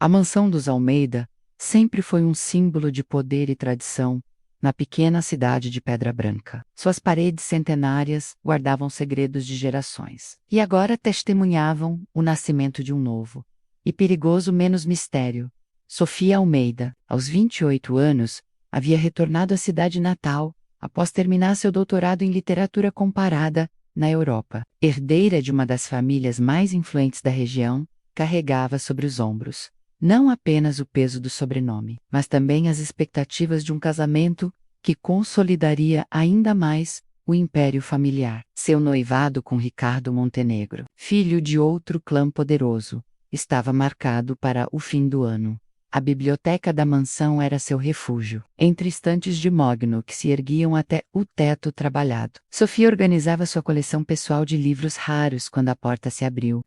A mansão dos Almeida sempre foi um símbolo de poder e tradição na pequena cidade de Pedra Branca. Suas paredes centenárias guardavam segredos de gerações. E agora testemunhavam o nascimento de um novo e perigoso menos mistério. Sofia Almeida, aos 28 anos, havia retornado à cidade natal após terminar seu doutorado em literatura comparada na Europa. Herdeira de uma das famílias mais influentes da região, carregava sobre os ombros não apenas o peso do sobrenome, mas também as expectativas de um casamento que consolidaria ainda mais o império familiar. Seu noivado com Ricardo Montenegro, filho de outro clã poderoso, estava marcado para o fim do ano. A biblioteca da mansão era seu refúgio, entre estantes de mogno que se erguiam até o teto trabalhado. Sofia organizava sua coleção pessoal de livros raros quando a porta se abriu.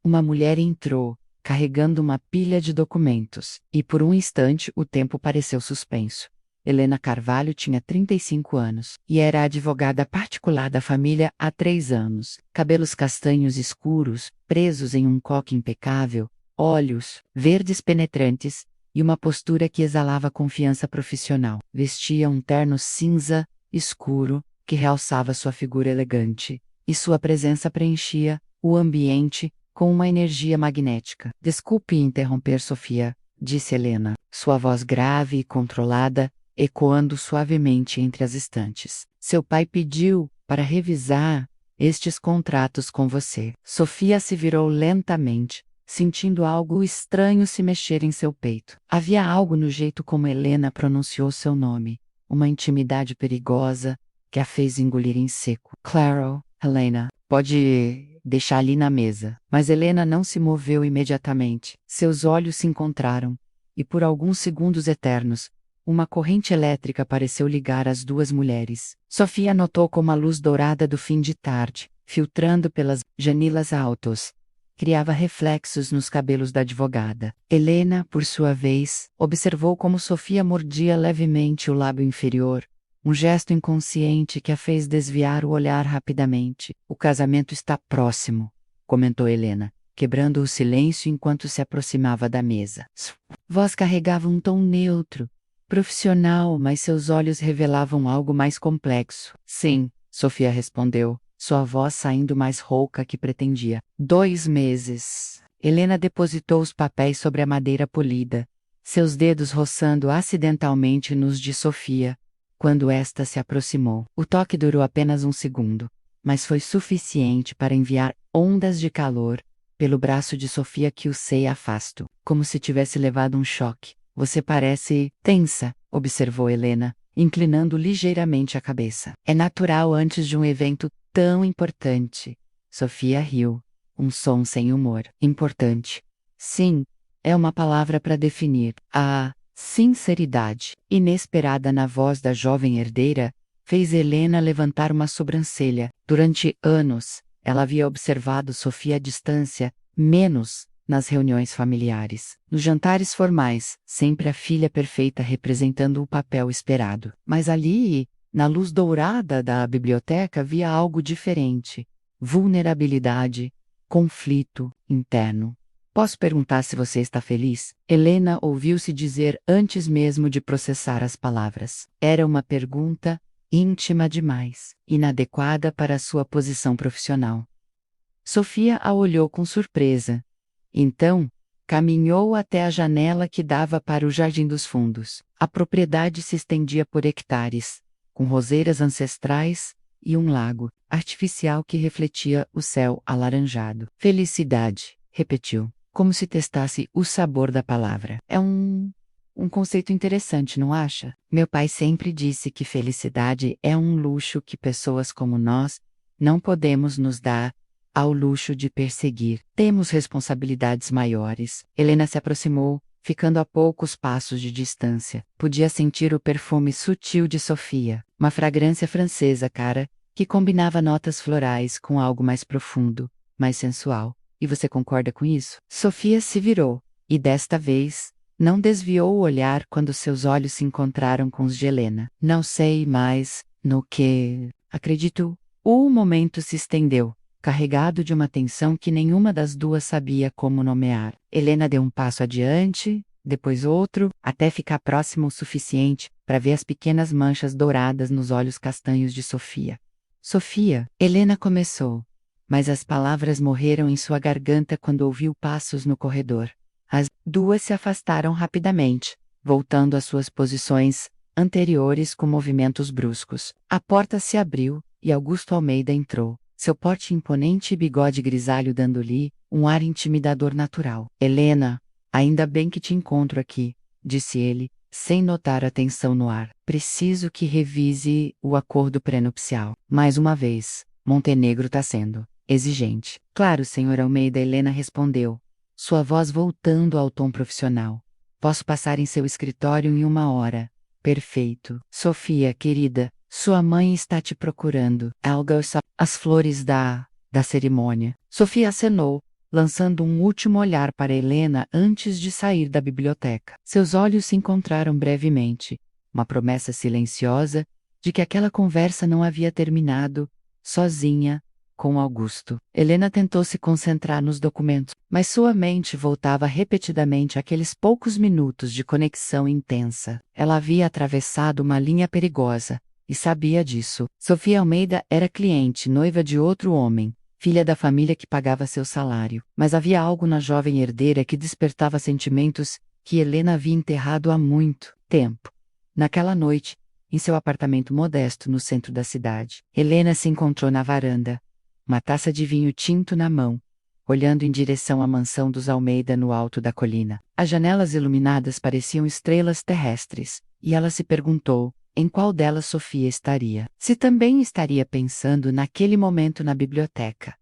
Uma mulher entrou, carregando uma pilha de documentos, e por um instante o tempo pareceu suspenso. Helena Carvalho tinha 35 anos, e era a advogada particular da família há 3 anos. Cabelos castanhos escuros, presos em um coque impecável, olhos verdes penetrantes, e uma postura que exalava confiança profissional. Vestia um terno cinza, escuro, que realçava sua figura elegante, e sua presença preenchia o ambiente com uma energia magnética. Desculpe interromper, Sofia, disse Helena, sua voz grave e controlada, ecoando suavemente entre as estantes. Seu pai pediu para revisar estes contratos com você. Sofia se virou lentamente, sentindo algo estranho se mexer em seu peito. Havia algo no jeito como Helena pronunciou seu nome, uma intimidade perigosa que a fez engolir em seco. Claro, Helena, pode deixar ali na mesa. Mas Helena não se moveu imediatamente. Seus olhos se encontraram, e por alguns segundos eternos, uma corrente elétrica pareceu ligar as duas mulheres. Sofia notou como a luz dourada do fim de tarde, filtrando pelas janilas altas, criava reflexos nos cabelos da advogada. Helena, por sua vez, observou como Sofia mordia levemente o lábio inferior, um gesto inconsciente que a fez desviar o olhar rapidamente. O casamento está próximo, comentou Helena, quebrando o silêncio enquanto se aproximava da mesa. Sua voz carregava um tom neutro, profissional, mas seus olhos revelavam algo mais complexo. Sim, Sofia respondeu, sua voz saindo mais rouca que pretendia. 2 meses. Helena depositou os papéis sobre a madeira polida, seus dedos roçando acidentalmente nos de Sofia, quando esta se aproximou. O toque durou apenas um segundo, mas foi suficiente para enviar ondas de calor pelo braço de Sofia que o sei afasto, como se tivesse levado um choque. Você parece tensa, observou Helena, inclinando ligeiramente a cabeça. É natural antes de um evento tão importante. Sofia riu, um som sem humor. Importante. Sim, é uma palavra para definir. A sinceridade, inesperada na voz da jovem herdeira, fez Helena levantar uma sobrancelha. Durante anos, ela havia observado Sofia à distância, menos nas reuniões familiares. Nos jantares formais, sempre a filha perfeita representando o papel esperado. Mas ali, na luz dourada da biblioteca, havia algo diferente. Vulnerabilidade, conflito interno. Posso perguntar se você está feliz? Helena ouviu-se dizer antes mesmo de processar as palavras. Era uma pergunta íntima demais, inadequada para sua posição profissional. Sofia a olhou com surpresa. Então, caminhou até a janela que dava para o jardim dos fundos. A propriedade se estendia por hectares, com roseiras ancestrais e um lago artificial que refletia o céu alaranjado. Felicidade, repetiu, como se testasse o sabor da palavra. É um conceito interessante, não acha? Meu pai sempre disse que felicidade é um luxo que pessoas como nós não podemos nos dar ao luxo de perseguir. Temos responsabilidades maiores. Helena se aproximou, ficando a poucos passos de distância. Podia sentir o perfume sutil de Sofia, uma fragrância francesa, cara, que combinava notas florais com algo mais profundo, mais sensual. E você concorda com isso? Sofia se virou, e desta vez, não desviou o olhar quando seus olhos se encontraram com os de Helena. Não sei mais no que acredito. O momento se estendeu, carregado de uma tensão que nenhuma das duas sabia como nomear. Helena deu um passo adiante, depois outro, até ficar próximo o suficiente para ver as pequenas manchas douradas nos olhos castanhos de Sofia. Sofia, Helena começou, mas as palavras morreram em sua garganta quando ouviu passos no corredor. As duas se afastaram rapidamente, voltando às suas posições anteriores com movimentos bruscos. A porta se abriu e Augusto Almeida entrou, seu porte imponente e bigode grisalho dando-lhe um ar intimidador natural. Helena, ainda bem que te encontro aqui, disse ele, sem notar a tensão no ar. Preciso que revise o acordo pré-nupcial. Mais uma vez, Montenegro está sendo exigente. Claro, senhor Almeida, Helena respondeu, sua voz voltando ao tom profissional. Posso passar em seu escritório em 1 hora. Perfeito. Sofia, querida, sua mãe está te procurando. As flores da cerimônia. Sofia acenou, lançando um último olhar para Helena antes de sair da biblioteca. Seus olhos se encontraram brevemente, uma promessa silenciosa de que aquela conversa não havia terminado, sozinha, com Augusto. Helena tentou se concentrar nos documentos, mas sua mente voltava repetidamente àqueles poucos minutos de conexão intensa. Ela havia atravessado uma linha perigosa, e sabia disso. Sofia Almeida era cliente, noiva de outro homem, filha da família que pagava seu salário. Mas havia algo na jovem herdeira que despertava sentimentos que Helena havia enterrado há muito tempo. Naquela noite, em seu apartamento modesto no centro da cidade, Helena se encontrou na varanda, uma taça de vinho tinto na mão, olhando em direção à mansão dos Almeida no alto da colina. As janelas iluminadas pareciam estrelas terrestres, e ela se perguntou em qual delas Sofia estaria. Se também estaria pensando naquele momento na biblioteca.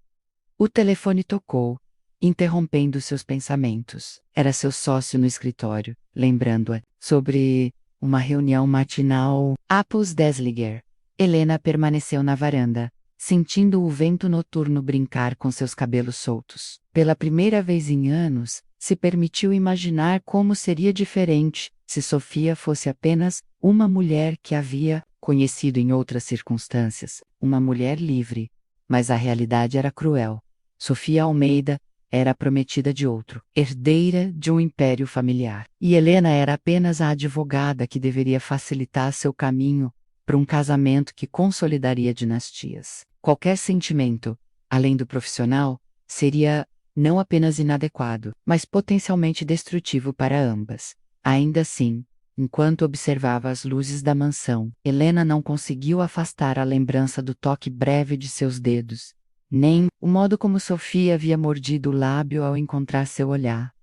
O telefone tocou, interrompendo seus pensamentos. Era seu sócio no escritório, lembrando-a sobre uma reunião matinal. Após desligar, Helena permaneceu na varanda, sentindo o vento noturno brincar com seus cabelos soltos. Pela primeira vez em anos, se permitiu imaginar como seria diferente se Sofia fosse apenas uma mulher que havia conhecido em outras circunstâncias, uma mulher livre. Mas a realidade era cruel. Sofia Almeida era a prometida de outro, herdeira de um império familiar. E Helena era apenas a advogada que deveria facilitar seu caminho para um casamento que consolidaria dinastias. Qualquer sentimento, além do profissional, seria não apenas inadequado, mas potencialmente destrutivo para ambas. Ainda assim, enquanto observava as luzes da mansão, Helena não conseguiu afastar a lembrança do toque breve de seus dedos, nem o modo como Sofia havia mordido o lábio ao encontrar seu olhar.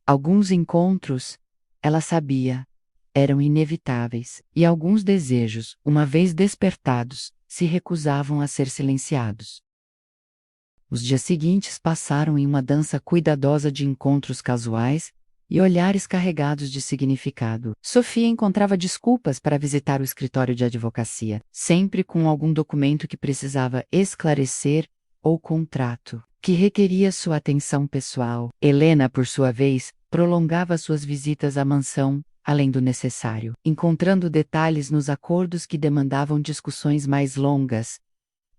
Alguns encontros, ela sabia, eram inevitáveis, e alguns desejos, uma vez despertados, se recusavam a ser silenciados. Os dias seguintes passaram em uma dança cuidadosa de encontros casuais e olhares carregados de significado. Sofia encontrava desculpas para visitar o escritório de advocacia, sempre com algum documento que precisava esclarecer ou contrato que requeria sua atenção pessoal. Helena, por sua vez, prolongava suas visitas à mansão, além do necessário, encontrando detalhes nos acordos que demandavam discussões mais longas.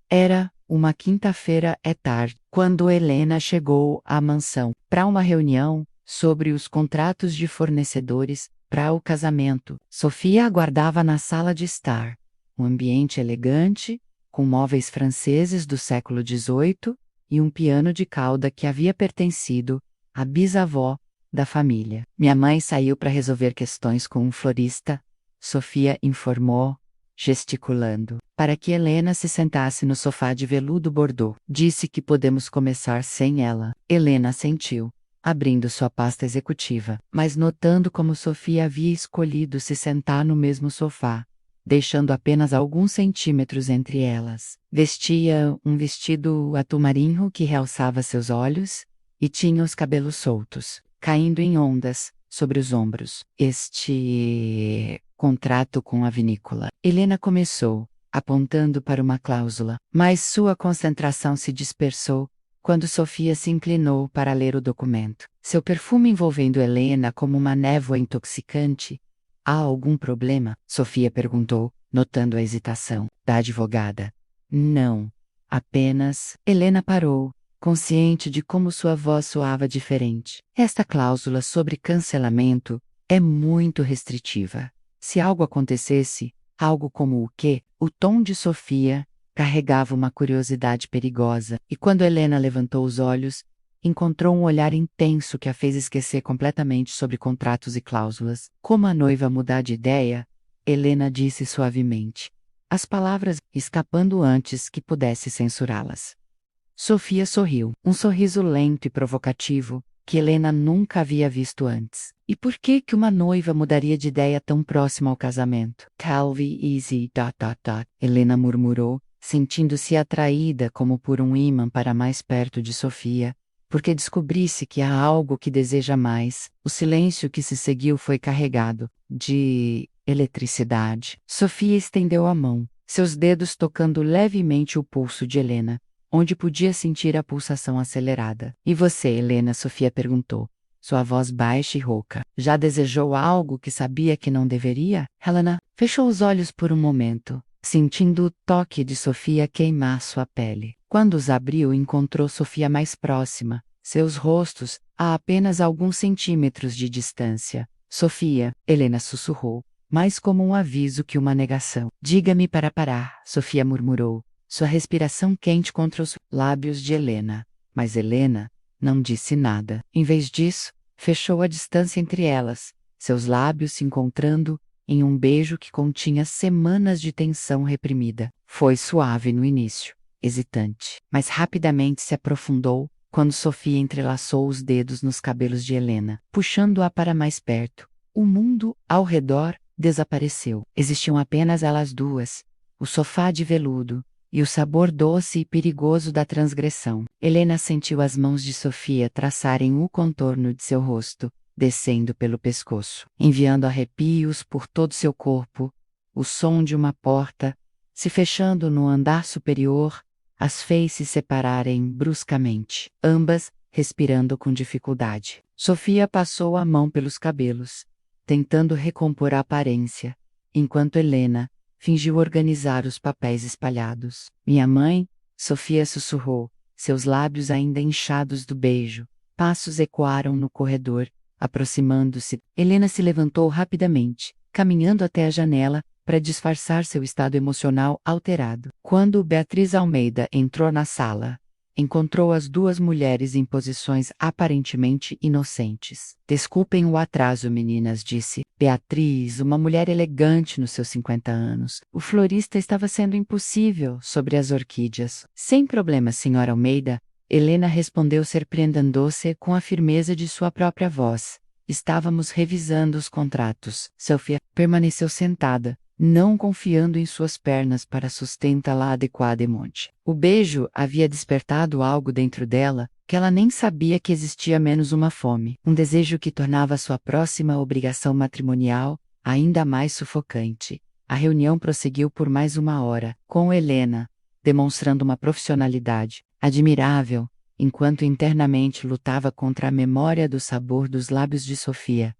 Era uma quinta-feira à tarde, quando Helena chegou à mansão para uma reunião sobre os contratos de fornecedores para o casamento. Sofia aguardava na sala de estar, um ambiente elegante, com móveis franceses do século XVIII e um piano de cauda que havia pertencido à bisavó da família. Minha mãe saiu para resolver questões com um florista, Sofia informou, gesticulando, para que Helena se sentasse no sofá de veludo bordô. Disse que podemos começar sem ela. Helena assentiu, abrindo sua pasta executiva, mas notando como Sofia havia escolhido se sentar no mesmo sofá, deixando apenas alguns centímetros entre elas. Vestia um vestido azul marinho que realçava seus olhos, e tinha os cabelos soltos, caindo em ondas, sobre os ombros. Este contrato com a vinícola. Helena começou, apontando para uma cláusula, mas sua concentração se dispersou quando Sofia se inclinou para ler o documento. Seu perfume envolvendo Helena como uma névoa intoxicante. Há algum problema? Sofia perguntou, notando a hesitação da advogada. Não. Apenas, Helena parou, consciente de como sua voz soava diferente. Esta cláusula sobre cancelamento é muito restritiva. Se algo acontecesse, algo como o quê, o tom de Sofia carregava uma curiosidade perigosa, e quando Helena levantou os olhos, encontrou um olhar intenso que a fez esquecer completamente sobre contratos e cláusulas. Como a noiva mudar de ideia, Helena disse suavemente, as palavras escapando antes que pudesse censurá-las. Sofia sorriu, um sorriso lento e provocativo, que Helena nunca havia visto antes. E por que uma noiva mudaria de ideia tão próxima ao casamento? Calvi easy, Helena murmurou, sentindo-se atraída como por um ímã para mais perto de Sofia, porque descobrisse que há algo que deseja mais. O silêncio que se seguiu foi carregado de eletricidade. Sofia estendeu a mão, seus dedos tocando levemente o pulso de Helena, onde podia sentir a pulsação acelerada. E você, Helena? Sofia perguntou, sua voz baixa e rouca. Já desejou algo que sabia que não deveria? Helena fechou os olhos por um momento, sentindo o toque de Sofia queimar sua pele. Quando os abriu, encontrou Sofia mais próxima, seus rostos a apenas alguns centímetros de distância. Sofia, Helena sussurrou, mais como um aviso que uma negação. Diga-me para parar, Sofia murmurou, sua respiração quente contra os lábios de Helena. Mas Helena não disse nada. Em vez disso, fechou a distância entre elas, seus lábios se encontrando em um beijo que continha semanas de tensão reprimida. Foi suave no início, hesitante, mas rapidamente se aprofundou quando Sofia entrelaçou os dedos nos cabelos de Helena, puxando-a para mais perto. O mundo ao redor desapareceu. Existiam apenas elas duas, o sofá de veludo e o sabor doce e perigoso da transgressão. Helena sentiu as mãos de Sofia traçarem o contorno de seu rosto, descendo pelo pescoço, enviando arrepios por todo seu corpo. O som de uma porta se fechando no andar superior as fez se separarem bruscamente, ambas respirando com dificuldade. Sofia passou a mão pelos cabelos, tentando recompor a aparência, enquanto Helena fingiu organizar os papéis espalhados. Minha mãe, Sofia sussurrou, seus lábios ainda inchados do beijo. Passos ecoaram no corredor, aproximando-se. Helena se levantou rapidamente, caminhando até a janela, para disfarçar seu estado emocional alterado. Quando Beatriz Almeida entrou na sala, encontrou as duas mulheres em posições aparentemente inocentes. Desculpem o atraso, meninas, disse Beatriz, uma mulher elegante nos seus 50 anos. O florista estava sendo impossível sobre as orquídeas. Sem problema, senhora Almeida, Helena respondeu surpreendendo-se com a firmeza de sua própria voz. Estávamos revisando os contratos. Sofia permaneceu sentada, não confiando em suas pernas para sustentá-la adequadamente. O beijo havia despertado algo dentro dela, que ela nem sabia que existia menos uma fome, um desejo que tornava sua próxima obrigação matrimonial ainda mais sufocante. A reunião prosseguiu por mais uma hora, com Helena demonstrando uma profissionalidade admirável, enquanto internamente lutava contra a memória do sabor dos lábios de Sofia.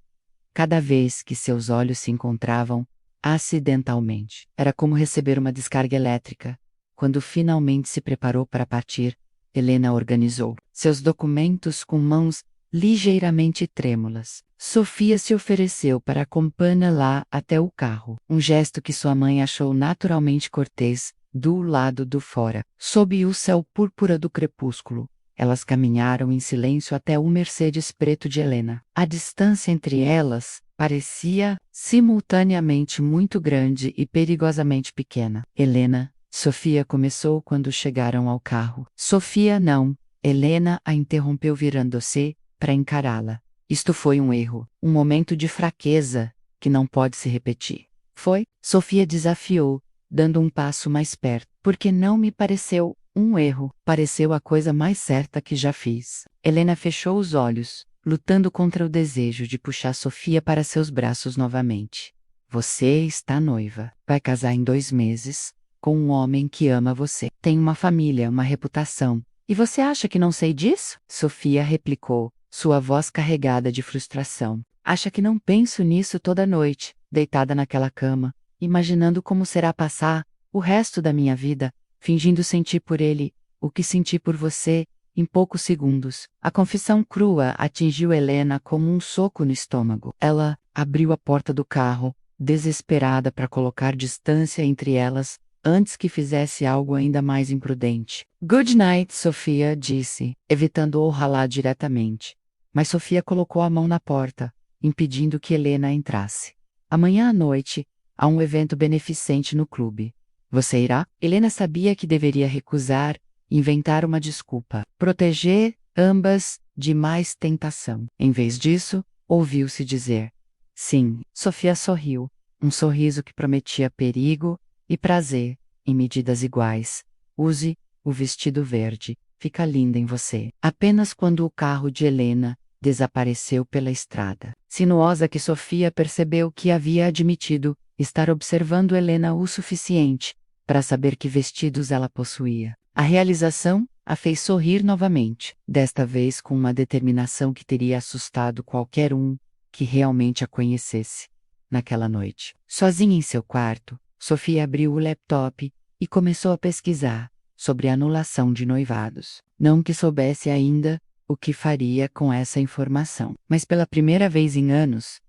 Cada vez que seus olhos se encontravam, acidentalmente, era como receber uma descarga elétrica. Quando finalmente se preparou para partir, Helena organizou seus documentos com mãos ligeiramente trêmulas. Sofia se ofereceu para acompanhá-la até o carro, um gesto que sua mãe achou naturalmente cortês, do lado do fora. Sob o céu púrpura do crepúsculo, elas caminharam em silêncio até o Mercedes preto de Helena. A distância entre elas parecia simultaneamente muito grande e perigosamente pequena. Helena, Sofia começou quando chegaram ao carro. Sofia não. Helena a interrompeu virando-se para encará-la. Isto foi um erro, um momento de fraqueza que não pode se repetir. Foi? Sofia desafiou, dando um passo mais perto. Porque não me pareceu um erro, pareceu a coisa mais certa que já fiz. Helena fechou os olhos, lutando contra o desejo de puxar Sofia para seus braços novamente. Você está noiva. Vai casar em 2 meses, com um homem que ama você. Tem uma família, uma reputação. E você acha que não sei disso? Sofia replicou, sua voz carregada de frustração. Acha que não penso nisso toda noite, deitada naquela cama, imaginando como será passar o resto da minha vida, fingindo sentir por ele o que senti por você em poucos segundos. A confissão crua atingiu Helena como um soco no estômago. Ela abriu a porta do carro, desesperada para colocar distância entre elas, antes que fizesse algo ainda mais imprudente. "Good night, Sofia", disse, evitando o ralar diretamente. Mas Sofia colocou a mão na porta, impedindo que Helena entrasse. "Amanhã à noite, há um evento beneficente no clube. Você irá?" Helena sabia que deveria recusar, inventar uma desculpa, proteger ambas de mais tentação. Em vez disso, ouviu-se dizer: "Sim." Sofia sorriu, um sorriso que prometia perigo e prazer, em medidas iguais. "Use o vestido verde, fica linda em você." Apenas quando o carro de Helena desapareceu pela estrada sinuosa que Sofia percebeu que havia admitido estar observando Helena o suficiente para saber que vestidos ela possuía. A realização a fez sorrir novamente, desta vez com uma determinação que teria assustado qualquer um que realmente a conhecesse. Naquela noite, sozinha em seu quarto, Sofia abriu o laptop e começou a pesquisar sobre a anulação de noivados. Não que soubesse ainda o que faria com essa informação, mas pela primeira vez em anos,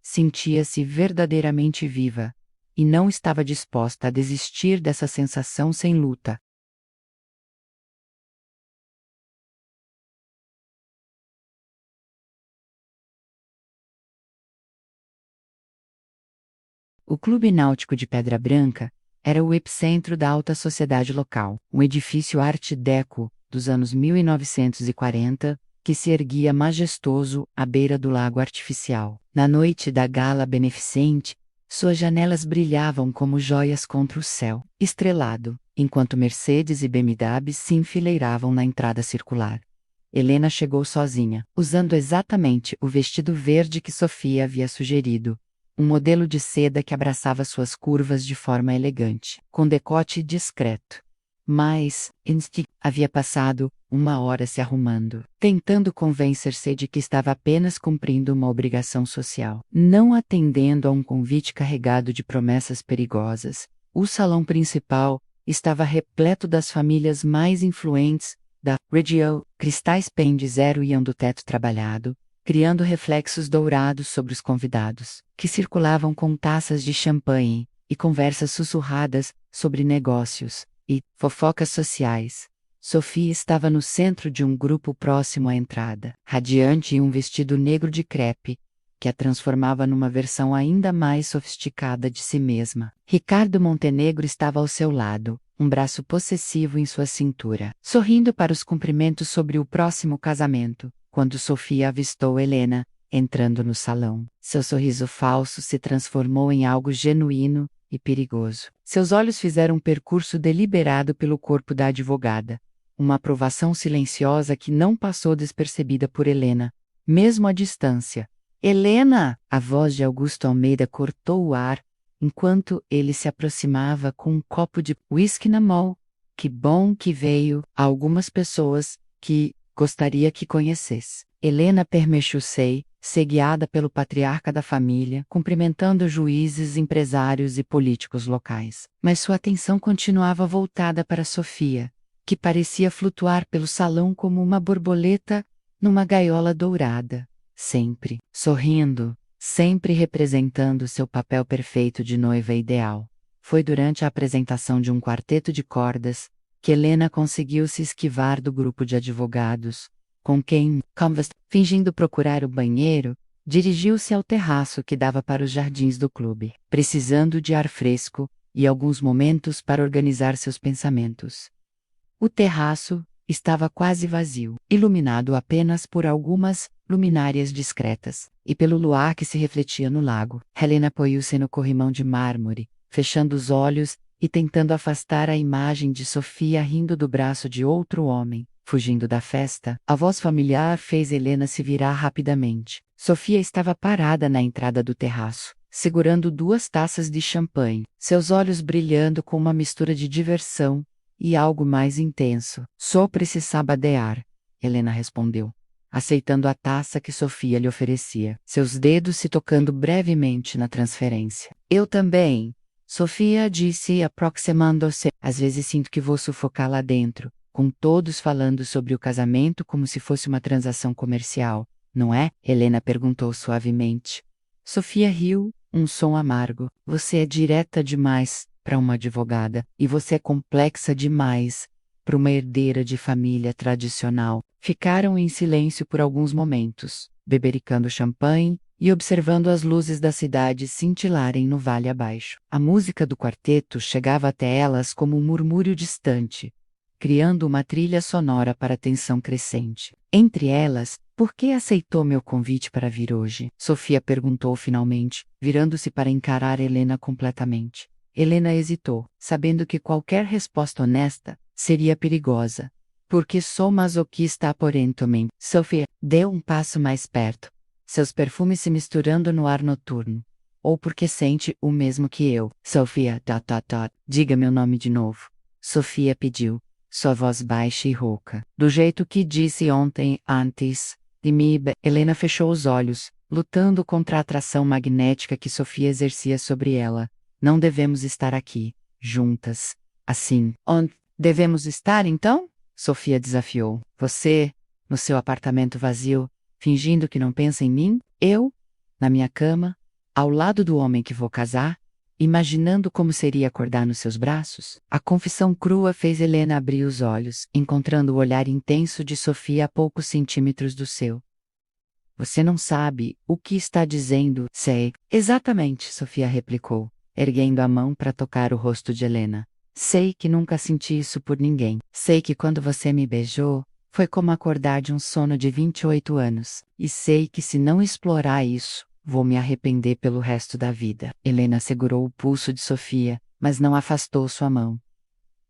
sentia-se verdadeiramente viva e não estava disposta a desistir dessa sensação sem luta. O Clube Náutico de Pedra Branca era o epicentro da alta sociedade local, um edifício Art Deco dos anos 1940, que se erguia majestoso à beira do lago artificial. Na noite da gala beneficente, suas janelas brilhavam como joias contra o céu estrelado, enquanto Mercedes e BMW se enfileiravam na entrada circular. Helena chegou sozinha, usando exatamente o vestido verde que Sofia havia sugerido. Um modelo de seda que abraçava suas curvas de forma elegante, com decote discreto. Mas, Instinct havia passado uma hora se arrumando, tentando convencer-se de que estava apenas cumprindo uma obrigação social, não atendendo a um convite carregado de promessas perigosas. O salão principal estava repleto das famílias mais influentes da região. Cristais pende zero iam do teto trabalhado, criando reflexos dourados sobre os convidados, que circulavam com taças de champanhe e conversas sussurradas sobre negócios e fofocas sociais. Sofia estava no centro de um grupo próximo à entrada, radiante em um vestido negro de crepe, que a transformava numa versão ainda mais sofisticada de si mesma. Ricardo Montenegro estava ao seu lado, um braço possessivo em sua cintura, sorrindo para os cumprimentos sobre o próximo casamento, quando Sofia avistou Helena, entrando no salão. Seu sorriso falso se transformou em algo genuíno e perigoso. Seus olhos fizeram um percurso deliberado pelo corpo da advogada, uma aprovação silenciosa que não passou despercebida por Helena, mesmo à distância. "Helena!" A voz de Augusto Almeida cortou o ar, enquanto ele se aproximava com um copo de whisky na mão. "Que bom que veio. Há algumas pessoas que gostaria que conhecesse." Helena Permechussei, seguiada pelo patriarca da família, cumprimentando juízes, empresários e políticos locais. Mas sua atenção continuava voltada para Sofia, que parecia flutuar pelo salão como uma borboleta numa gaiola dourada, sempre sorrindo, sempre representando seu papel perfeito de noiva ideal. Foi durante a apresentação de um quarteto de cordas que Helena conseguiu se esquivar do grupo de advogados, com quem, fingindo procurar o banheiro, dirigiu-se ao terraço que dava para os jardins do clube, precisando de ar fresco e alguns momentos para organizar seus pensamentos. O terraço estava quase vazio, iluminado apenas por algumas luminárias discretas, e pelo luar que se refletia no lago. Helena apoiou-se no corrimão de mármore, fechando os olhos e tentando afastar a imagem de Sofia rindo do braço de outro homem, fugindo da festa. A voz familiar fez Helena se virar rapidamente. Sofia estava parada na entrada do terraço, segurando 2 taças de champanhe, seus olhos brilhando com uma mistura de diversão e algo mais intenso. "Sopre-se sabadear", Helena respondeu, aceitando a taça que Sofia lhe oferecia, seus dedos se tocando brevemente na transferência. "Eu também." Sofia disse, aproximando-se. Às vezes sinto que vou sufocar lá dentro, com todos falando sobre o casamento como se fosse uma transação comercial, não é? Helena perguntou suavemente. Sofia riu, um som amargo. Você é direta demais para uma advogada, e você é complexa demais para uma herdeira de família tradicional. Ficaram em silêncio por alguns momentos, bebericando champanhe e observando as luzes da cidade cintilarem no vale abaixo. A música do quarteto chegava até elas como um murmúrio distante, criando uma trilha sonora para a tensão crescente. Entre elas, por que aceitou meu convite para vir hoje? Sofia perguntou finalmente, virando-se para encarar Helena completamente. Helena hesitou, sabendo que qualquer resposta honesta seria perigosa. Porque sou masoquista aparentemente. Sofia deu um passo mais perto, seus perfumes se misturando no ar noturno. Ou porque sente o mesmo que eu. Sofia, diga meu nome de novo. Sofia pediu, sua voz baixa e rouca. Do jeito que disse ontem, antes de me. Helena fechou os olhos, lutando contra a atração magnética que Sofia exercia sobre ela. Não devemos estar aqui, juntas, assim. Onde devemos estar, então? Sofia desafiou. Você, no seu apartamento vazio, fingindo que não pensa em mim? Eu, na minha cama, ao lado do homem que vou casar, imaginando como seria acordar nos seus braços? A confissão crua fez Helena abrir os olhos, encontrando o olhar intenso de Sofia a poucos centímetros do seu. Você não sabe o que está dizendo. Sei. Exatamente, Sofia replicou, erguendo a mão para tocar o rosto de Helena. Sei que nunca senti isso por ninguém. Sei que quando você me beijou, foi como acordar de um sono de 28 anos. E sei que se não explorar isso, vou me arrepender pelo resto da vida. Helena segurou o pulso de Sofia, mas não afastou sua mão.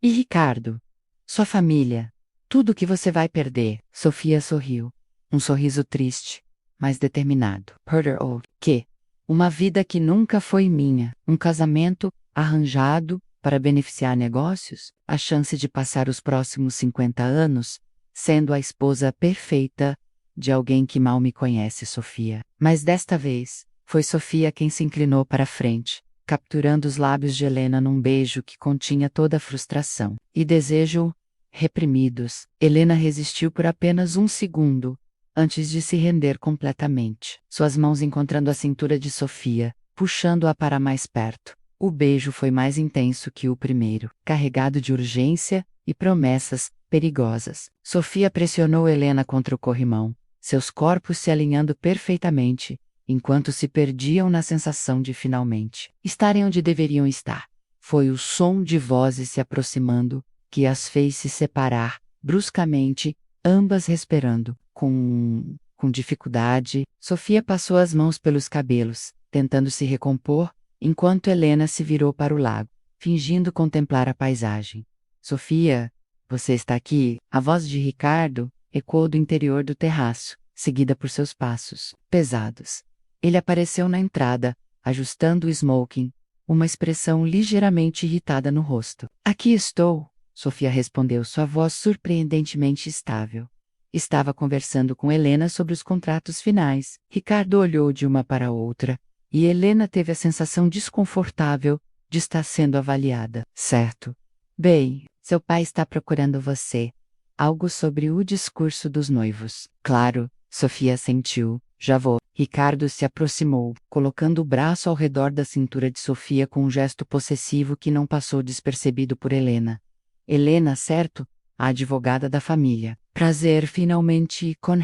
E Ricardo? Sua família? Tudo que você vai perder. Sofia sorriu. Um sorriso triste, mas determinado. Perder o quê? Uma vida que nunca foi minha. Um casamento arranjado para beneficiar negócios? A chance de passar os próximos 50 anos sendo a esposa perfeita de alguém que mal me conhece, Sofia. Mas desta vez, foi Sofia quem se inclinou para a frente, capturando os lábios de Helena num beijo que continha toda a frustração e desejo reprimidos. Helena resistiu por apenas um segundo, antes de se render completamente, suas mãos encontrando a cintura de Sofia, puxando-a para mais perto. O beijo foi mais intenso que o primeiro, carregado de urgência e promessas perigosas. Sofia pressionou Helena contra o corrimão, seus corpos se alinhando perfeitamente, enquanto se perdiam na sensação de finalmente estarem onde deveriam estar. Foi o som de vozes se aproximando que as fez se separar, bruscamente, ambas respirando. Com dificuldade, Sofia passou as mãos pelos cabelos, tentando se recompor, enquanto Helena se virou para o lago, fingindo contemplar a paisagem. Sofia, você está aqui? A voz de Ricardo ecoou do interior do terraço, seguida por seus passos pesados. Ele apareceu na entrada, ajustando o smoking, uma expressão ligeiramente irritada no rosto. Aqui estou, Sofia respondeu, sua voz surpreendentemente estável. Estava conversando com Helena sobre os contratos finais. Ricardo olhou de uma para a outra, e Helena teve a sensação desconfortável de estar sendo avaliada. Certo. Bem, seu pai está procurando você. Algo sobre o discurso dos noivos. Claro, Sofia assentiu. Já vou. Ricardo se aproximou, colocando o braço ao redor da cintura de Sofia com um gesto possessivo que não passou despercebido por Helena. Helena, certo? A advogada da família. Prazer finalmente com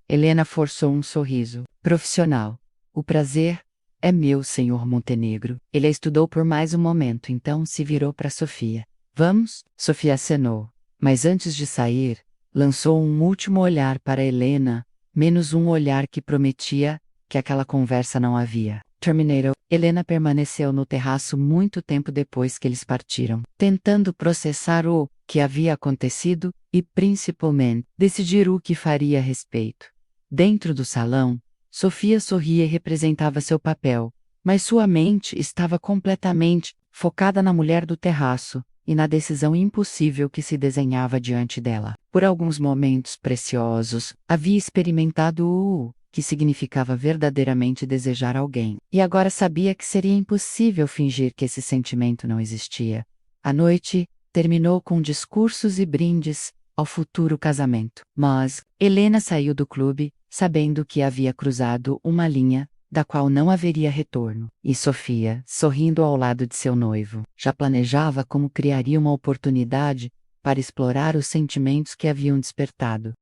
Helena forçou um sorriso. Profissional. O prazer é meu, senhor Montenegro. Ele a estudou por mais um momento, então se virou para Sofia. Vamos? Sofia acenou. Mas antes de sair, lançou um último olhar para Helena, menos um olhar que prometia que aquela conversa não havia. Terminaram. Helena permaneceu no terraço muito tempo depois que eles partiram, tentando processar o que havia acontecido e, principalmente, decidir o que faria a respeito. Dentro do salão, Sofia sorria e representava seu papel, mas sua mente estava completamente focada na mulher do terraço e na decisão impossível que se desenhava diante dela. Por alguns momentos preciosos, havia experimentado o que significava verdadeiramente desejar alguém. E agora sabia que seria impossível fingir que esse sentimento não existia. A noite terminou com discursos e brindes ao futuro casamento. Mas Helena saiu do clube, sabendo que havia cruzado uma linha da qual não haveria retorno. E Sofia, sorrindo ao lado de seu noivo, já planejava como criaria uma oportunidade para explorar os sentimentos que haviam despertado.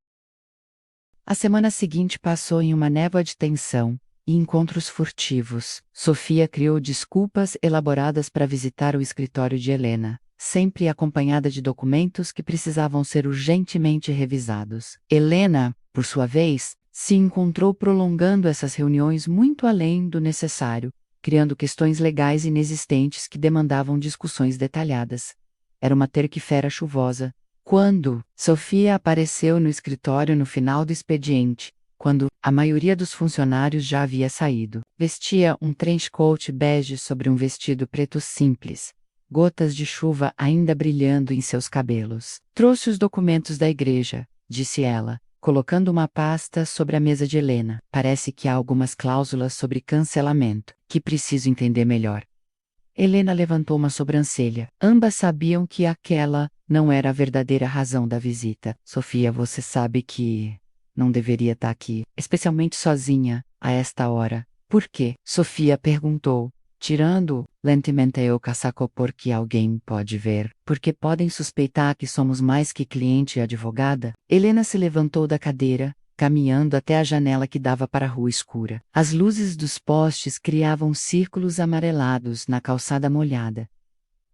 A semana seguinte passou em uma névoa de tensão e encontros furtivos. Sofia criou desculpas elaboradas para visitar o escritório de Helena, sempre acompanhada de documentos que precisavam ser urgentemente revisados. Helena, por sua vez, se encontrou prolongando essas reuniões muito além do necessário, criando questões legais inexistentes que demandavam discussões detalhadas. Era uma terça-feira chuvosa, quando Sofia apareceu no escritório no final do expediente, quando a maioria dos funcionários já havia saído. Vestia um trench coat bege sobre um vestido preto simples, gotas de chuva ainda brilhando em seus cabelos. Trouxe os documentos da igreja, disse ela, colocando uma pasta sobre a mesa de Helena. Parece que há algumas cláusulas sobre cancelamento, que preciso entender melhor. Helena levantou uma sobrancelha. Ambas sabiam que aquela não era a verdadeira razão da visita. Sofia, você sabe que não deveria estar aqui, especialmente sozinha, a esta hora. Por quê? Sofia perguntou, tirando lentamente o casaco porque alguém pode ver. Porque podem suspeitar que somos mais que cliente e advogada? Helena se levantou da cadeira, caminhando até a janela que dava para a rua escura. As luzes dos postes criavam círculos amarelados na calçada molhada.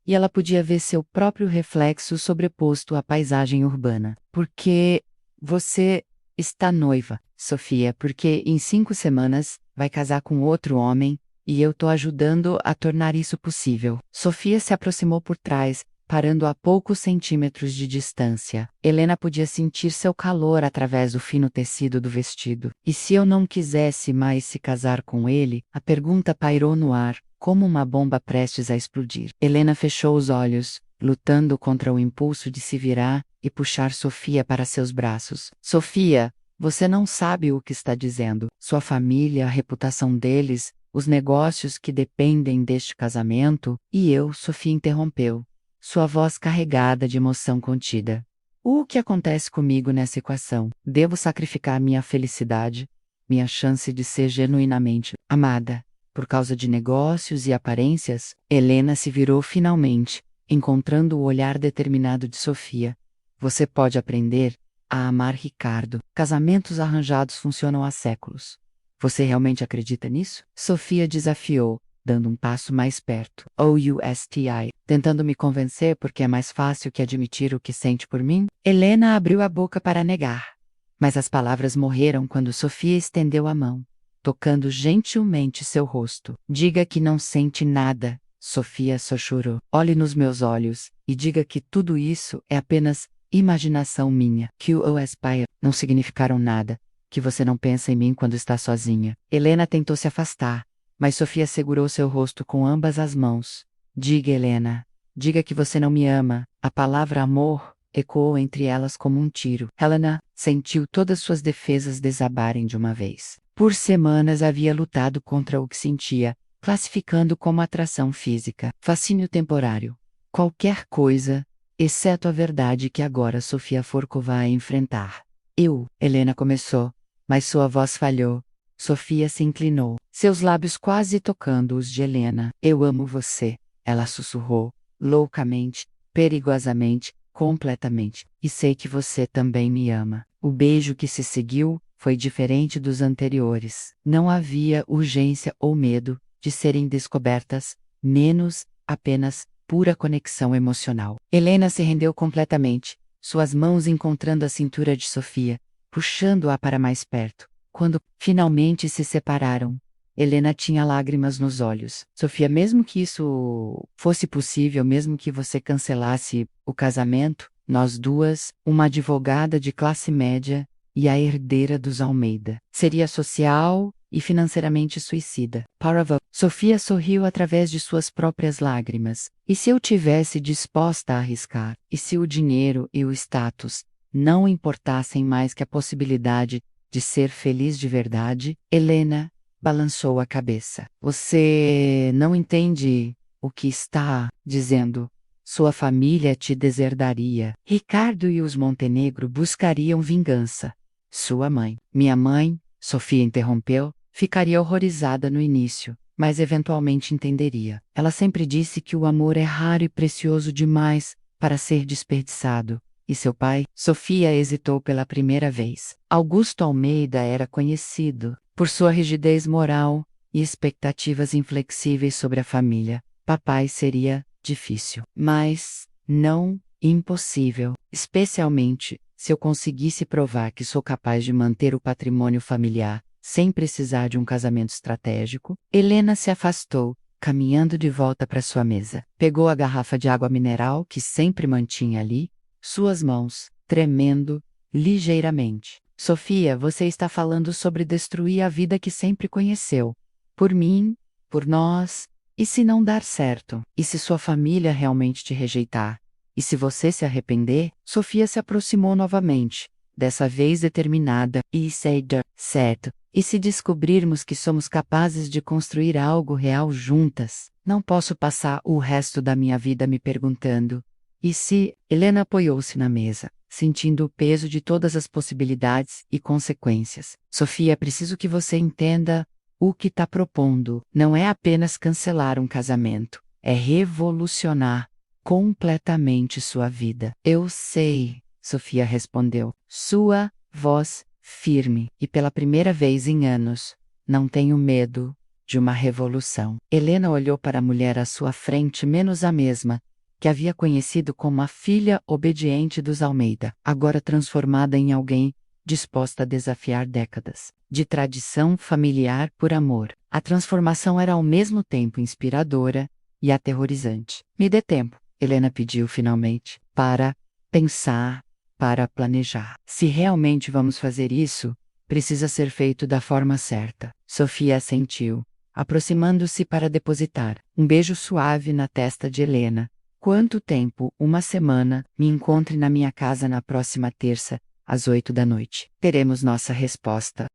E ela podia ver seu próprio reflexo sobreposto à paisagem urbana. Porque você está noiva, Sofia, porque em 5 semanas vai casar com outro homem, e eu tô ajudando a tornar isso possível. Sofia se aproximou por trás, parando a poucos centímetros de distância. Helena podia sentir seu calor através do fino tecido do vestido. E se eu não quisesse mais se casar com ele? A pergunta pairou no ar, como uma bomba prestes a explodir. Helena fechou os olhos, lutando contra o impulso de se virar e puxar Sofia para seus braços. Sofia, você não sabe o que está dizendo. Sua família, a reputação deles, os negócios que dependem deste casamento, e eu, Sofia interrompeu, sua voz carregada de emoção contida. O que acontece comigo nessa equação? Devo sacrificar minha felicidade, minha chance de ser genuinamente amada, por causa de negócios e aparências? Helena se virou finalmente, encontrando o olhar determinado de Sofia. Você pode aprender a amar Ricardo. Casamentos arranjados funcionam há séculos. Você realmente acredita nisso? Sofia desafiou, dando um passo mais perto. OUSTI, tentando me convencer porque é mais fácil que admitir o que sente por mim? Helena abriu a boca para negar, mas as palavras morreram quando Sofia estendeu a mão, tocando gentilmente seu rosto. Diga que não sente nada, Sofia sussurrou. Olhe nos meus olhos e diga que tudo isso é apenas imaginação minha. Que o OSPI não significaram nada, que você não pensa em mim quando está sozinha. Helena tentou se afastar, mas Sofia segurou seu rosto com ambas as mãos. Diga, Helena. Diga que você não me ama. A palavra amor ecoou entre elas como um tiro. Helena sentiu todas suas defesas desabarem de uma vez. Por semanas havia lutado contra o que sentia, classificando como atração física, fascínio temporário, qualquer coisa, exceto a verdade que agora Sofia Forco vai enfrentar. Helena começou, mas sua voz falhou. Sofia se inclinou, seus lábios quase tocando os de Helena. Eu amo você, ela sussurrou, loucamente, perigosamente, completamente. E sei que você também me ama. O beijo que se seguiu foi diferente dos anteriores. Não havia urgência ou medo de serem descobertas, menos, apenas, pura conexão emocional. Helena se rendeu completamente, suas mãos encontrando a cintura de Sofia, puxando-a para mais perto. Quando finalmente se separaram, Helena tinha lágrimas nos olhos. Sofia, mesmo que isso fosse possível, mesmo que você cancelasse o casamento, nós duas, uma advogada de classe média e a herdeira dos Almeida, seria social e financeiramente suicida. Parava. Sofia sorriu através de suas próprias lágrimas. E se eu tivesse disposta a arriscar? E se o dinheiro e o status não importassem mais que a possibilidade de ser feliz de verdade? Helena balançou a cabeça. Você não entende o que está dizendo. Sua família te deserdaria. Ricardo e os Montenegro buscariam vingança. Sua mãe. Minha mãe, Sofia interrompeu, ficaria horrorizada no início, mas eventualmente entenderia. Ela sempre disse que o amor é raro e precioso demais para ser desperdiçado. E seu pai? Sofia hesitou pela primeira vez. Augusto Almeida era conhecido por sua rigidez moral e expectativas inflexíveis sobre a família. Papai seria difícil, mas não impossível, especialmente se eu conseguisse provar que sou capaz de manter o patrimônio familiar sem precisar de um casamento estratégico. Helena se afastou, caminhando de volta para sua mesa. Pegou a garrafa de água mineral que sempre mantinha ali, suas mãos tremendo ligeiramente. Sofia, você está falando sobre destruir a vida que sempre conheceu. Por mim, por nós. E se não dar certo? E se sua família realmente te rejeitar? E se você se arrepender? Sofia se aproximou novamente, dessa vez determinada, e said, certo. E se descobrirmos que somos capazes de construir algo real juntas? Não posso passar o resto da minha vida me perguntando. E se? Helena apoiou-se na mesa, sentindo o peso de todas as possibilidades e consequências. Sofia, preciso que você entenda. O que está propondo não é apenas cancelar um casamento, é revolucionar completamente sua vida. Eu sei, Sofia respondeu, sua voz firme, e pela primeira vez em anos, não tenho medo de uma revolução. Helena olhou para a mulher à sua frente, menos a mesma, que havia conhecido como a filha obediente dos Almeida, agora transformada em alguém disposta a desafiar décadas de tradição familiar por amor. A transformação era ao mesmo tempo inspiradora e aterrorizante. Me dê tempo, Helena pediu finalmente, para pensar, para planejar. Se realmente vamos fazer isso, precisa ser feito da forma certa. Sofia assentiu, aproximando-se para depositar um beijo suave na testa de Helena. Quanto tempo? Uma semana. Me encontre na minha casa na próxima terça, às 8 da noite. Teremos nossa resposta.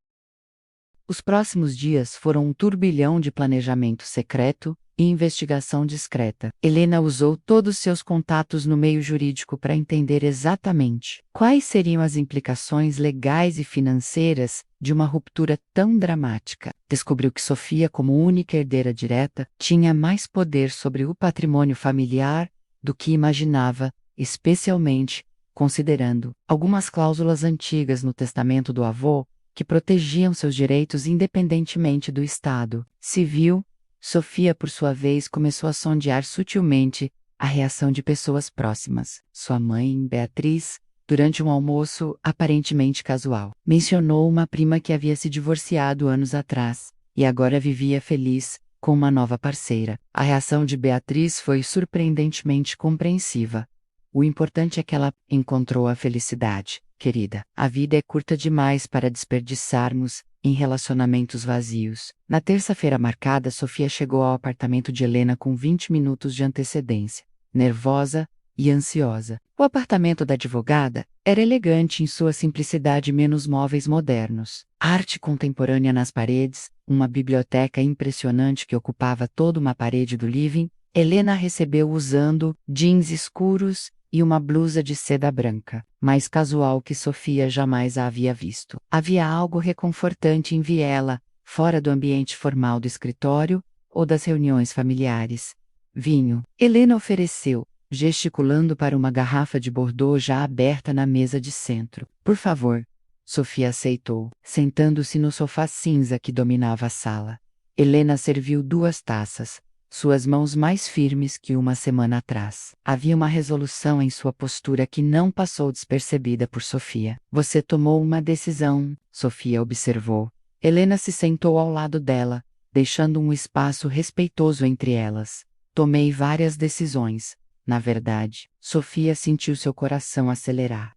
Os próximos dias foram um turbilhão de planejamento secreto e investigação discreta. Helena usou todos seus contatos no meio jurídico para entender exatamente quais seriam as implicações legais e financeiras de uma ruptura tão dramática. Descobriu que Sofia, como única herdeira direta, tinha mais poder sobre o patrimônio familiar do que imaginava, especialmente considerando algumas cláusulas antigas no testamento do avô que protegiam seus direitos independentemente do estado civil. Sofia, por sua vez, começou a sondear sutilmente a reação de pessoas próximas. Sua mãe, Beatriz, durante um almoço aparentemente casual, mencionou uma prima que havia se divorciado anos atrás e agora vivia feliz com uma nova parceira. A reação de Beatriz foi surpreendentemente compreensiva. O importante é que ela encontrou a felicidade. Querida, a vida é curta demais para desperdiçarmos em relacionamentos vazios. Na terça-feira marcada, Sofia chegou ao apartamento de Helena com 20 minutos de antecedência, nervosa e ansiosa. O apartamento da advogada era elegante em sua simplicidade, menos móveis modernos. Arte contemporânea nas paredes, uma biblioteca impressionante que ocupava toda uma parede do living. Helena recebeu usando jeans escuros e uma blusa de seda branca, mais casual que Sofia jamais a havia visto. Havia algo reconfortante em vê-la, fora do ambiente formal do escritório ou das reuniões familiares. Vinho. Helena ofereceu, gesticulando para uma garrafa de Bordeaux já aberta na mesa de centro. Por favor. Sofia aceitou, sentando-se no sofá cinza que dominava a sala. Helena serviu 2 taças, suas mãos mais firmes que uma semana atrás. Havia uma resolução em sua postura que não passou despercebida por Sofia. Você tomou uma decisão, Sofia observou. Helena se sentou ao lado dela, deixando um espaço respeitoso entre elas. Tomei várias decisões, na verdade. Sofia sentiu seu coração acelerar.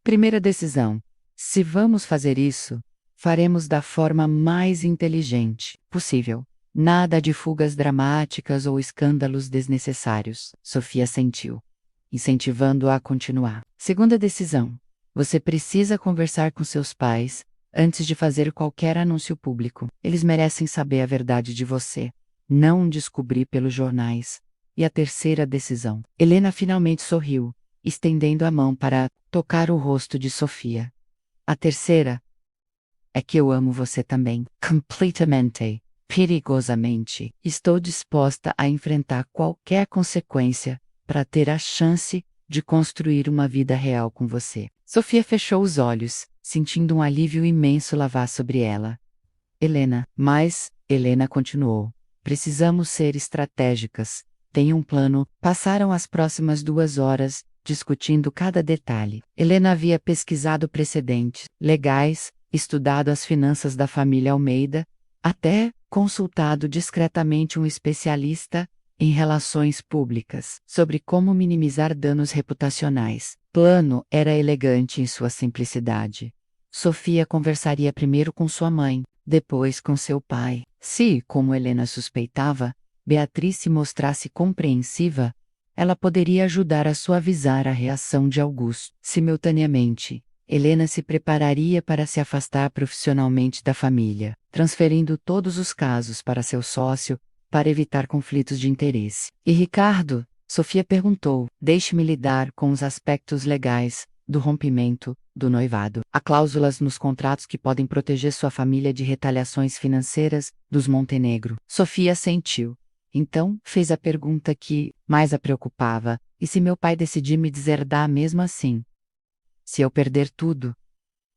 Primeira decisão. Se vamos fazer isso, faremos da forma mais inteligente possível. Nada de fugas dramáticas ou escândalos desnecessários, Sofia sentiu, incentivando-a a continuar. Segunda decisão. Você precisa conversar com seus pais antes de fazer qualquer anúncio público. Eles merecem saber a verdade de você, não descobrir pelos jornais. E a terceira decisão. Helena finalmente sorriu, estendendo a mão para tocar o rosto de Sofia. A terceira é que eu amo você também, completamente, perigosamente. Estou disposta a enfrentar qualquer consequência para ter a chance de construir uma vida real com você. Sofia fechou os olhos, sentindo um alívio imenso lavar sobre ela. Helena continuou. Precisamos ser estratégicas. Tem um plano. Passaram as próximas 2 horas, discutindo cada detalhe. Helena havia pesquisado precedentes legais, estudado as finanças da família Almeida, até consultado discretamente um especialista em relações públicas sobre como minimizar danos reputacionais. Plano era elegante em sua simplicidade. Sofia conversaria primeiro com sua mãe, depois com seu pai. Se, como Helena suspeitava, Beatriz se mostrasse compreensiva, ela poderia ajudar a suavizar a reação de Augusto. Simultaneamente, Helena se prepararia para se afastar profissionalmente da família, transferindo todos os casos para seu sócio, para evitar conflitos de interesse. E Ricardo? Sofia perguntou. Deixe-me lidar com os aspectos legais do rompimento do noivado. Há cláusulas nos contratos que podem proteger sua família de retaliações financeiras dos Montenegro. Sofia assentiu. Então, fez a pergunta que mais a preocupava. E se meu pai decidir me deserdar mesmo assim? Se eu perder tudo?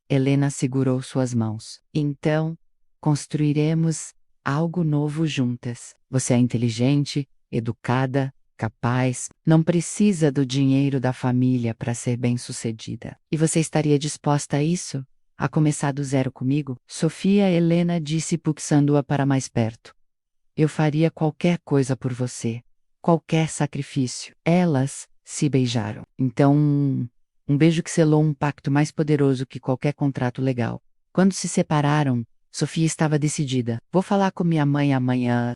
Helena segurou suas mãos. Então, construiremos algo novo juntas. Você é inteligente, educada, capaz, não precisa do dinheiro da família para ser bem-sucedida. E você estaria disposta a isso? A começar do zero comigo? Sofia Helena disse, puxando-a para mais perto. Eu faria qualquer coisa por você. Qualquer sacrifício. Elas se beijaram. Então, um beijo que selou um pacto mais poderoso que qualquer contrato legal. Quando se separaram, Sofia estava decidida. Vou falar com minha mãe amanhã.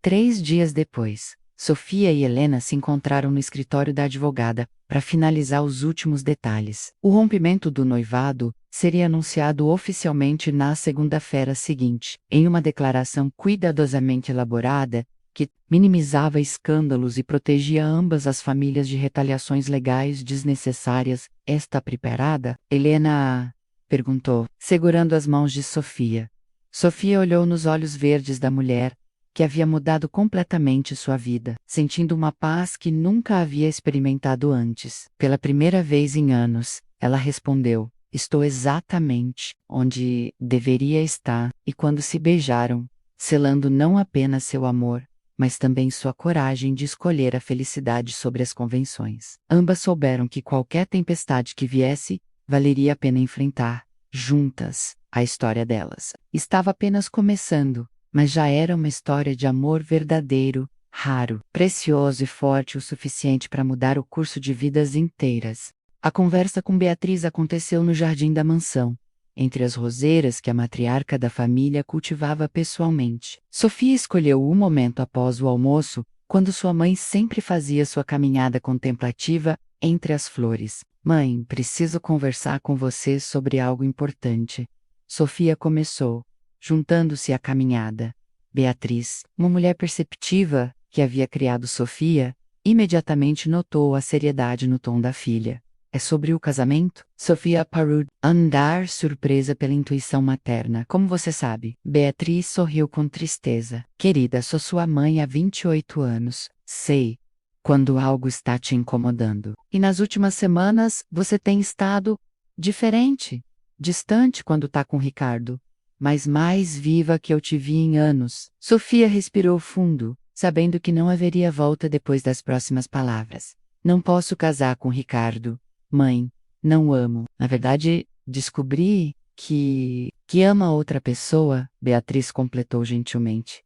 3 dias depois, Sofia e Helena se encontraram no escritório da advogada para finalizar os últimos detalhes. O rompimento do noivado seria anunciado oficialmente na segunda-feira seguinte, em uma declaração cuidadosamente elaborada que minimizava escândalos e protegia ambas as famílias de retaliações legais desnecessárias. Está preparada? Helena perguntou, segurando as mãos de Sofia. Sofia olhou nos olhos verdes da mulher, que havia mudado completamente sua vida, sentindo uma paz que nunca havia experimentado antes. Pela primeira vez em anos, ela respondeu: estou exatamente onde deveria estar. E quando se beijaram, selando não apenas seu amor, mas também sua coragem de escolher a felicidade sobre as convenções. Ambas souberam que qualquer tempestade que viesse, valeria a pena enfrentar, juntas. A história delas estava apenas começando, mas já era uma história de amor verdadeiro, raro, precioso e forte o suficiente para mudar o curso de vidas inteiras. A conversa com Beatriz aconteceu no jardim da mansão, entre as roseiras que a matriarca da família cultivava pessoalmente. Sofia escolheu o momento após o almoço, quando sua mãe sempre fazia sua caminhada contemplativa entre as flores. Mãe, preciso conversar com você sobre algo importante. Sofia começou, juntando-se à caminhada. Beatriz, uma mulher perceptiva, que havia criado Sofia, imediatamente notou a seriedade no tom da filha. É sobre o casamento? Sofia parou, andar surpresa pela intuição materna. Como você sabe? Beatriz sorriu com tristeza. Querida, sou sua mãe há 28 anos. Sei quando algo está te incomodando. E nas últimas semanas, você tem estado diferente, distante quando tá com Ricardo, mas mais viva que eu te vi em anos. Sofia respirou fundo, sabendo que não haveria volta depois das próximas palavras. Não posso casar com Ricardo. Mãe, não amo. Na verdade, descobri que ama outra pessoa, Beatriz completou gentilmente.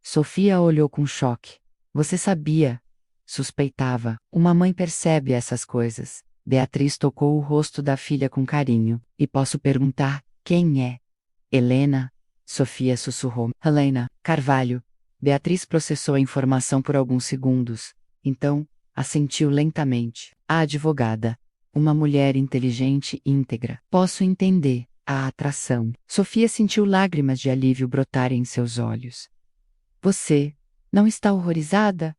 Sofia olhou com choque. Você sabia? Suspeitava. Uma mãe percebe essas coisas. Beatriz tocou o rosto da filha com carinho. E posso perguntar, quem é? Helena? Sofia sussurrou. Helena Carvalho. Beatriz processou a informação por alguns segundos. Então, assentiu lentamente. A advogada. Uma mulher inteligente e íntegra. Posso entender. a atração. Sofia sentiu lágrimas de alívio brotarem em seus olhos. Você não está horrorizada?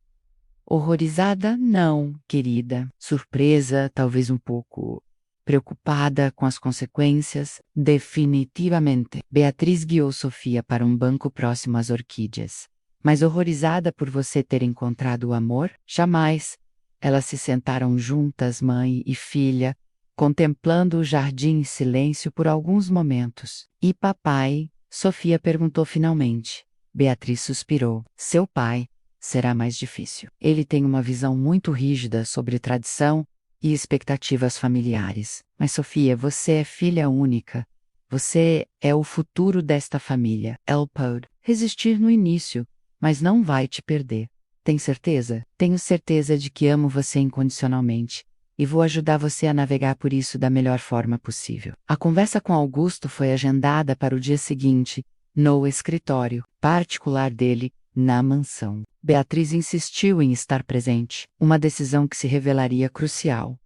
Horrorizada, não, querida. Surpresa, talvez um pouco. Preocupada com as consequências, definitivamente. Beatriz guiou Sofia para um banco próximo às orquídeas. Mas horrorizada por você ter encontrado o amor? Jamais. Elas se sentaram juntas, mãe e filha, contemplando o jardim em silêncio por alguns momentos. E papai? Sofia perguntou finalmente. Beatriz suspirou. Seu pai será mais difícil. Ele tem uma visão muito rígida sobre tradição e expectativas familiares. Mas Sofia, você é filha única. Você é o futuro desta família. Ele pode resistir no início, mas não vai te perder. Tem certeza? Tenho certeza de que amo você incondicionalmente e vou ajudar você a navegar por isso da melhor forma possível. A conversa com Augusto foi agendada para o dia seguinte, no escritório particular dele, na mansão. Beatriz insistiu em estar presente, uma decisão que se revelaria crucial.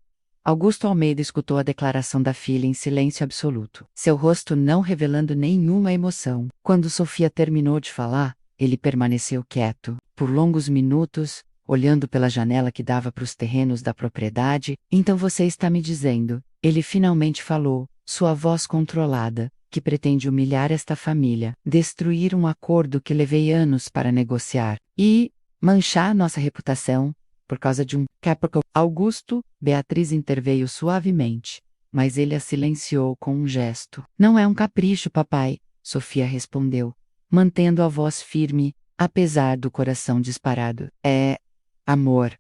Augusto Almeida escutou a declaração da filha em silêncio absoluto, seu rosto não revelando nenhuma emoção. Quando Sofia terminou de falar, ele permaneceu quieto, por longos minutos, olhando pela janela que dava para os terrenos da propriedade. Então você está me dizendo, ele finalmente falou, sua voz controlada, que pretende humilhar esta família, destruir um acordo que levei anos para negociar e manchar nossa reputação por causa de um capricho. Augusto, Beatriz interveio suavemente, mas ele a silenciou com um gesto. Não é um capricho, papai, Sofia respondeu, mantendo a voz firme, apesar do coração disparado. É amor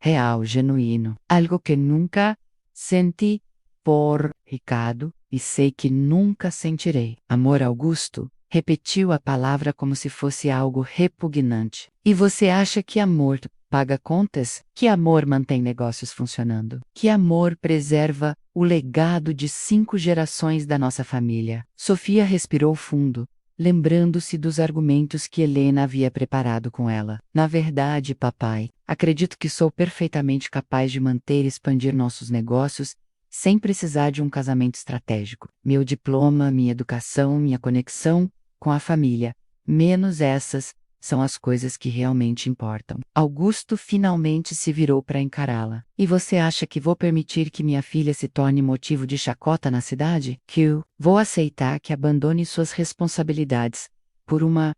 real, genuíno, algo que nunca senti por Ricardo e sei que nunca sentirei. Amor, Augusto repetiu a palavra como se fosse algo repugnante. E você acha que amor paga contas? Que amor mantém negócios funcionando? Que amor preserva o legado de 5 gerações da nossa família? Sofia respirou fundo, lembrando-se dos argumentos que Helena havia preparado com ela. Na verdade, papai, acredito que sou perfeitamente capaz de manter e expandir nossos negócios sem precisar de um casamento estratégico. Meu diploma, minha educação, minha conexão com a família, menos essas, são as coisas que realmente importam. Augusto finalmente se virou para encará-la. E você acha que vou permitir que minha filha se torne motivo de chacota na cidade? Que eu vou aceitar que abandone suas responsabilidades por uma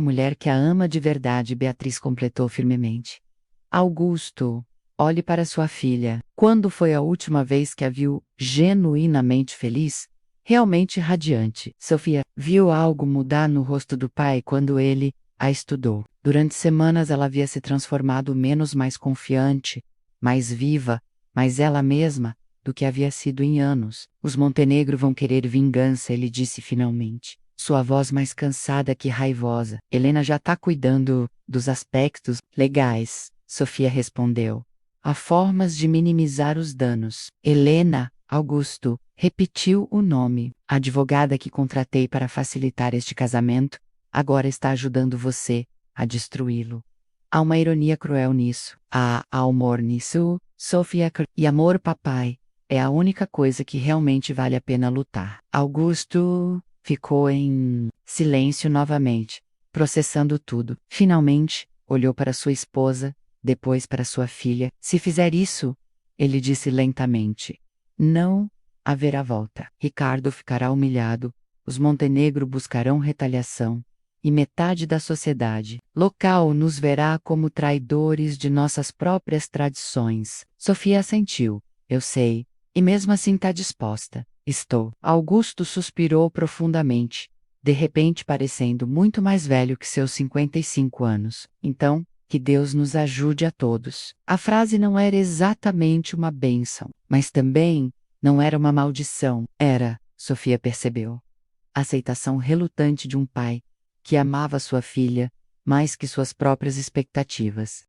mulher que a ama de verdade, Beatriz completou firmemente. Augusto, olhe para sua filha. Quando foi a última vez que a viu genuinamente feliz? Realmente radiante. Sofia viu algo mudar no rosto do pai quando ele a estudou. Durante semanas ela havia se transformado mais confiante, mais viva, mais ela mesma, do que havia sido em anos. Os Montenegro vão querer vingança, ele disse finalmente. Sua voz mais cansada que raivosa. Helena já está cuidando dos aspectos legais, Sofia respondeu. Há formas de minimizar os danos. Helena, Augusto, repetiu o nome. A advogada que contratei para facilitar este casamento, agora está ajudando você a destruí-lo. Há uma ironia cruel nisso. Há amor nisso, Sofia. E amor, papai, é a única coisa que realmente vale a pena lutar. Augusto ficou em silêncio novamente, processando tudo. Finalmente, olhou para sua esposa, depois para sua filha. Se fizer isso, ele disse lentamente, não haverá volta. Ricardo ficará humilhado, os Montenegro buscarão retaliação, e metade da sociedade local nos verá como traidores de nossas próprias tradições. Sofia assentiu. Eu sei, e mesmo assim está disposta. Estou. Augusto suspirou profundamente, de repente parecendo muito mais velho que seus 55 anos. Então, que Deus nos ajude a todos. A frase não era exatamente uma bênção, mas também não era uma maldição. Era, Sofia percebeu, a aceitação relutante de um pai que amava sua filha mais que suas próprias expectativas.